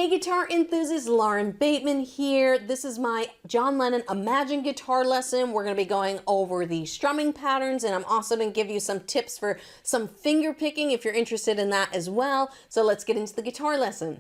Hey guitar enthusiasts, Lauren Bateman here. This is my John Lennon Imagine guitar lesson. We're going to be going over the strumming patterns, and I'm also going to give you some tips for some finger picking if you're interested in that as well. So let's get into the guitar lesson.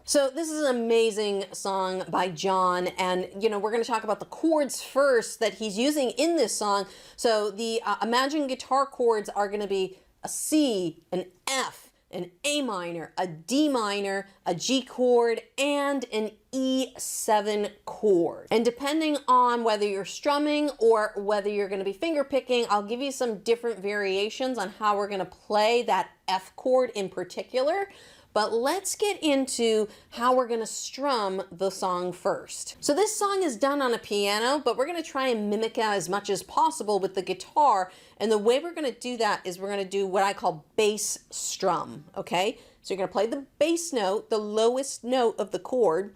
So this is an amazing song by John, and we're going to talk about the chords first that he's using in this song. So the Imagine guitar chords are going to be a C, an F, an A minor, a D minor, a G chord, and an E7 chord. And depending on whether you're strumming or whether you're going to be finger picking, I'll give you some different variations on how we're going to play that F chord in particular. But let's get into how we're going to strum the song first. So this song is done on a piano, but we're going to try and mimic it as much as possible with the guitar. And the way we're going to do that is we're going to do what I call bass strum, okay? So you're going to play the bass note, the lowest note of the chord.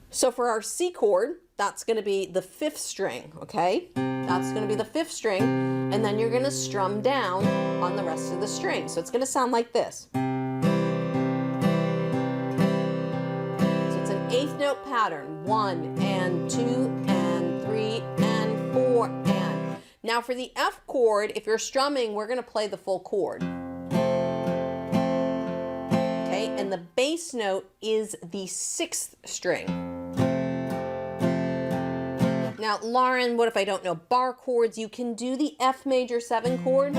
So for our C chord, that's going to be the 5th string, okay? That's going to be the 5th string, and then you're going to strum down on the rest of the strings. So it's going to sound like this. 8th note pattern, 1 and 2 and 3 and 4 and. Now for the F chord, if you're strumming, we're going to play the full chord. Okay, and the bass note is the 6th string. Now, Lauren, what if I don't know bar chords? You can do the F major 7 chord.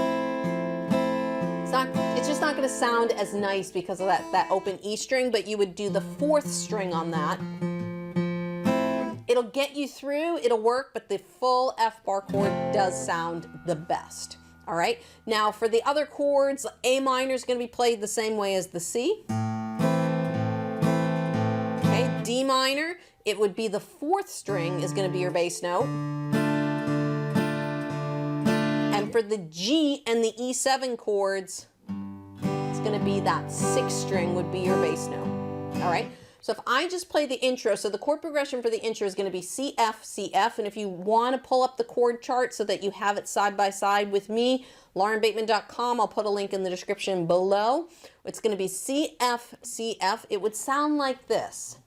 It's just not going to sound as nice because of that open E string, but you would do the 4th string on that. It'll get you through, it'll work, but the full F bar chord does sound the best. All right, now for the other chords, A minor is going to be played the same way as the C. Okay, D minor, it would be the 4th string is going to be your bass note. And for the G and the E7 chords, it's going to be that 6th string would be your bass note. All right. So if I just play the intro, so the chord progression for the intro is going to be C, F, C, F. And if you want to pull up the chord chart so that you have it side by side with me, laurenbateman.com, I'll put a link in the description below. It's going to be C, F, C, F. It would sound like this.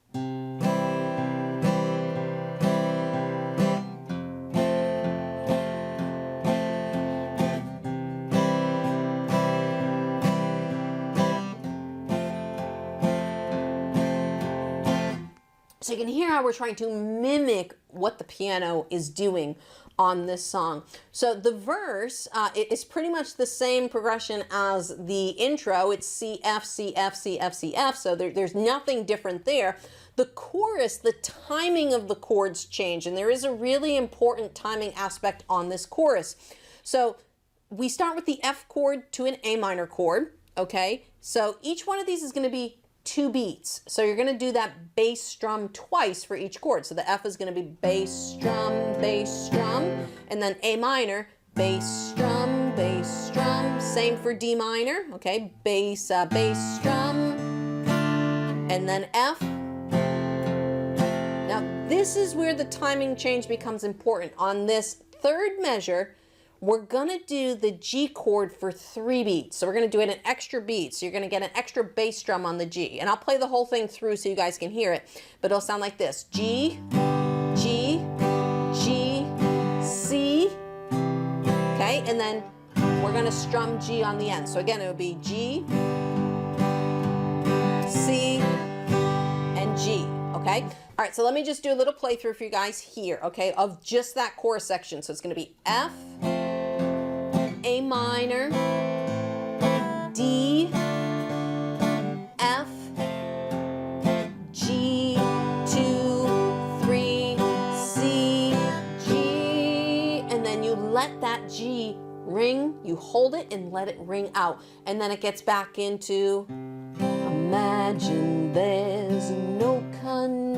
So you can hear how we're trying to mimic what the piano is doing on this song. So the verse is pretty much the same progression as the intro. It's C, F, C, F, C, F, C, F. So there's nothing different there. The chorus, the timing of the chords change, and there is a really important timing aspect on this chorus. So we start with the F chord to an A minor chord, okay? So each one of these is going to be 2 beats. So you're going to do that bass strum twice for each chord. So the F is going to be bass strum, and then A minor, bass strum, bass strum. Same for D minor, okay? Bass, bass strum, and then F. Now this is where the timing change becomes important. On this 3rd measure, we're going to do the G chord for 3 beats. So we're going to do it an extra beat. So you're going to get an extra bass drum on the G. And I'll play the whole thing through so you guys can hear it. But it'll sound like this. G, G, G, C. Okay, and then we're going to strum G on the end. So again, it would be G, C, and G. Okay? All right, so let me just do a little playthrough for you guys here, okay, of just that chorus section. So it's going to be F, A minor, D, F, G, 2, 3, C, G, and then you let that G ring, you hold it and let it ring out, and then it gets back into imagine there's no countries.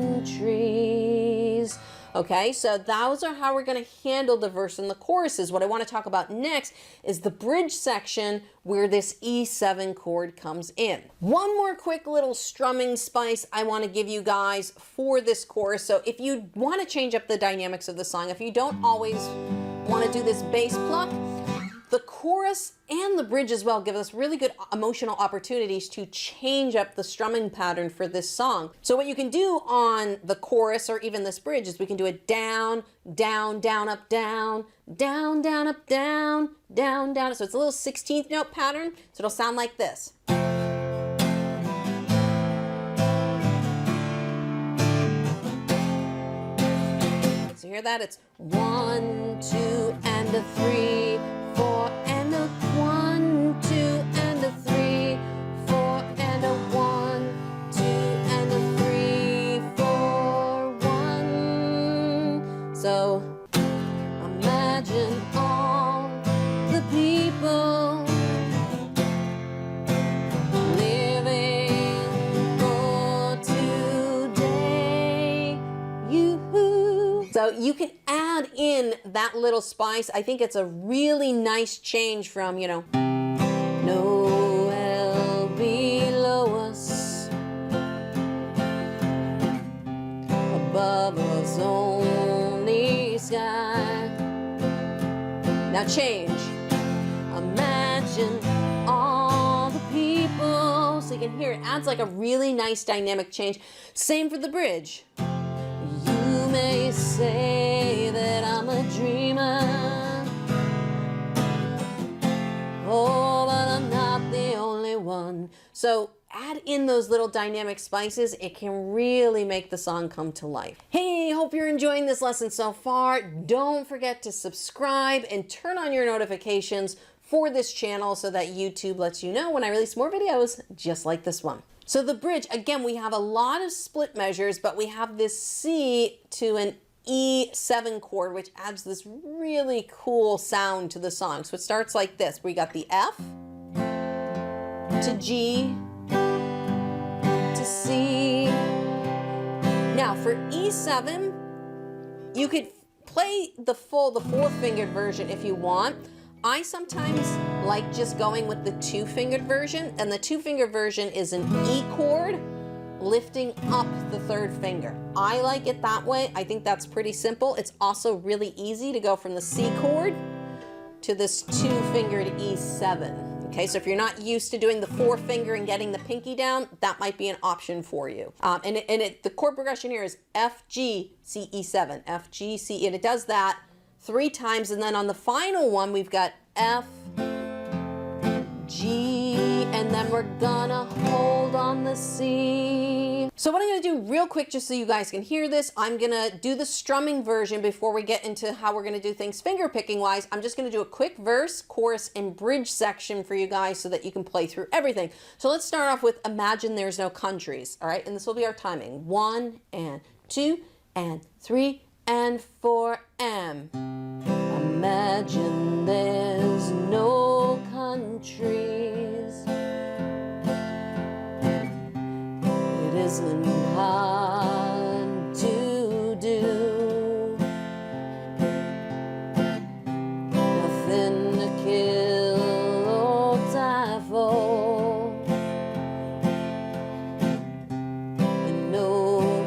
Okay, so those are how we're going to handle the verse and the choruses. What I want to talk about next is the bridge section where this E7 chord comes in. One more quick little strumming spice I want to give you guys for this chorus. So if you want to change up the dynamics of the song, if you don't always want to do this bass pluck, The chorus and the bridge as well give us really good emotional opportunities to change up the strumming pattern for this song. So what you can do on the chorus or even this bridge is we can do it down, down, down, up, down, down, down, up, down, down, down. So it's a little 16th note pattern. So it'll sound like this. So hear that? It's 1, 2, and a 3, 4, and a 1, 2, and a 3, 4, and a 1, 2, and a 3, 4, 1. So imagine all the people living for today. So you can add in that little spice. I think it's a really nice change from, you know, no hell below us, above us only sky. Now change. Imagine all the people. So you can hear it adds like a really nice dynamic change. Same for the bridge. You may say that I'm a dreamer, oh, but I'm not the only one. So add in those little dynamic spices. It can really make the song come to life. Hey, hope you're enjoying this lesson so far. Don't forget to subscribe and turn on your notifications for this channel so that YouTube lets you know when I release more videos just like this one. So the bridge, again, we have a lot of split measures, but we have this C to an E7 chord, which adds this really cool sound to the song. So it starts like this. We got the F to G to C. Now for E7, you could play the four-fingered version if you want. I sometimes like just going with the two-fingered version, and the two-fingered version is an E chord lifting up the third finger. I like it that way. I think that's pretty simple. It's also really easy to go from the C chord to this two-fingered E7. Okay, so if you're not used to doing the four-finger and getting the pinky down, that might be an option for you. The chord progression here is F, G, C, E7, F, G, C, and it does that 3 times, and then on the final one we've got F, G, and then we're gonna hold on the C. So what I'm gonna do real quick, just so you guys can hear this, I'm gonna do the strumming version before we get into how we're gonna do things finger picking wise. I'm just gonna do a quick verse, chorus, and bridge section for you guys so that you can play through everything. So let's start off with Imagine There's No Countries, all right? And this will be our timing. 1 and 2 and 3 and 4 and imagine there's no countries. It isn't hard to do. Nothing to kill or die for, and no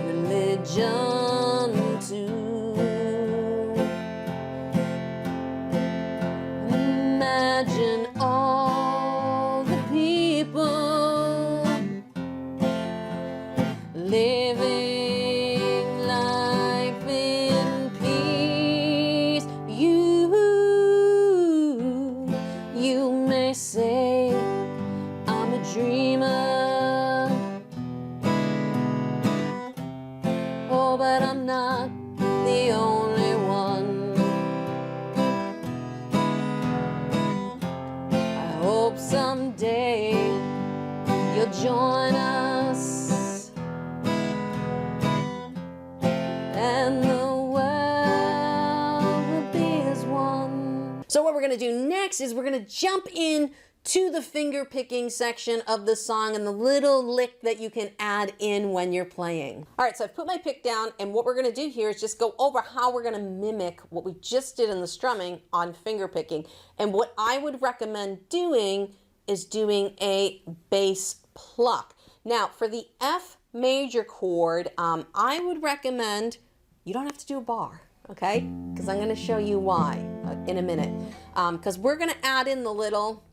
religion to. Imagine all the people living life in peace. You may say I'm a dreamer, oh, but I'm not the only one. Hope someday you'll join us, and the world will be as one. So what we're gonna do next is we're gonna jump in to the finger picking section of the song and the little lick that you can add in when you're playing. All right, so I've put my pick down, and what we're gonna do here is just go over how we're gonna mimic what we just did in the strumming on finger picking. And what I would recommend doing is doing a bass pluck. Now for the F major chord, I would recommend, you don't have to do a bar, okay? Because I'm gonna show you why, in a minute, because we're gonna add in the little,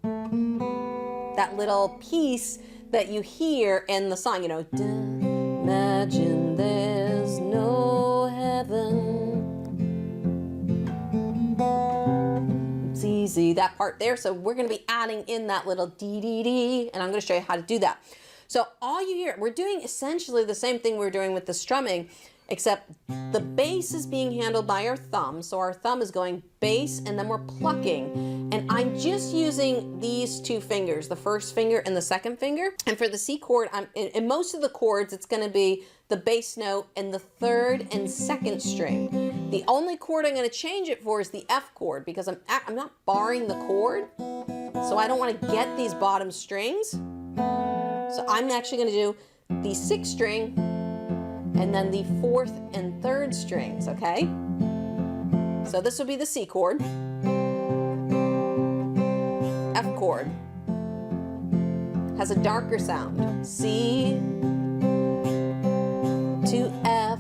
that little piece that you hear in the song, you know, imagine there's no heaven. It's easy, that part there. So we're gonna be adding in that little dee dee dee, and I'm gonna show you how to do that. So all you hear, we're doing essentially the same thing we were doing with the strumming, except the bass is being handled by our thumb. So our thumb is going bass, and then we're plucking. And I'm just using these two fingers, the first finger and the second finger. And for the C chord, in most of the chords, it's gonna be the bass note and the third and second string. The only chord I'm gonna change it for is the F chord, because I'm not barring the chord. So I don't wanna get these bottom strings. So I'm actually gonna do the sixth string and then the fourth and third strings, okay? So this will be the C chord, F chord, has a darker sound, C to F,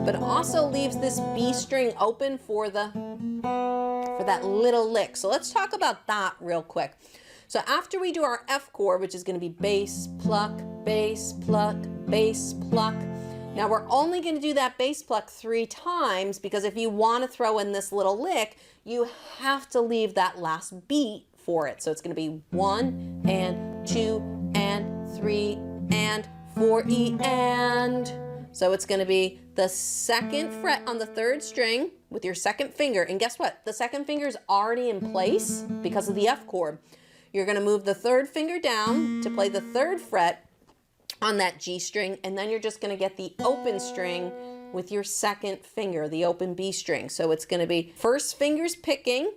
but also leaves this B string open for that little lick. So let's talk about that real quick. So after we do our F chord, which is going to be bass, pluck, bass, pluck, bass, pluck. Now we're only going to do that bass pluck 3 times, because if you want to throw in this little lick, you have to leave that last beat for it. So it's going to be 1 and 2 and 3 and 4 E and. So it's going to be the second fret on the third string with your second finger. And guess what? The second finger is already in place because of the F chord. You're going to move the third finger down to play the third fret on that G string, and then you're just going to get the open string with your second finger, the open B string. So it's going to be first finger's picking,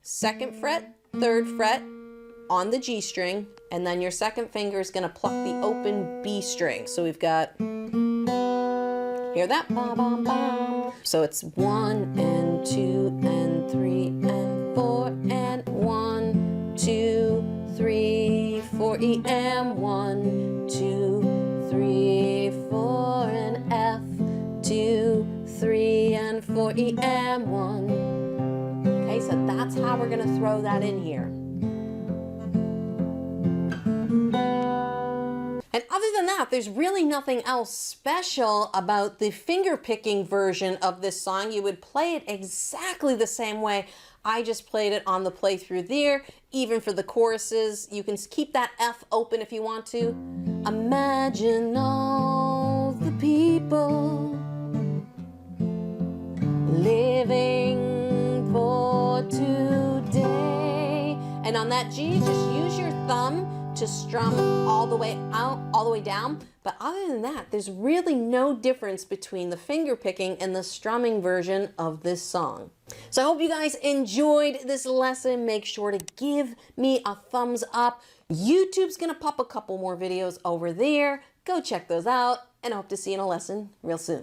second fret, third fret on the G string, and then your second finger is going to pluck the open B string. So we've got, hear that? Ba, ba, ba. So it's 1 and 2 and 3 and 4 and 1, 2, 3, 4 E and 1, 2, 3, 4 and F, 2, 3 and 4 E and 1. Okay, so that's how we're gonna throw that in here. And other than that, there's really nothing else special about the finger picking version of this song. You would play it exactly the same way I just played it on the playthrough there. Even for the choruses, you can keep that F open if you want to. Imagine all the people living for today. And on that G, just use your thumb to strum all the way out, all the way down. But other than that, there's really no difference between the finger picking and the strumming version of this song. So I hope you guys enjoyed this lesson. Make sure to give me a thumbs up. YouTube's gonna pop a couple more videos over there. Go check those out, and I hope to see you in a lesson real soon.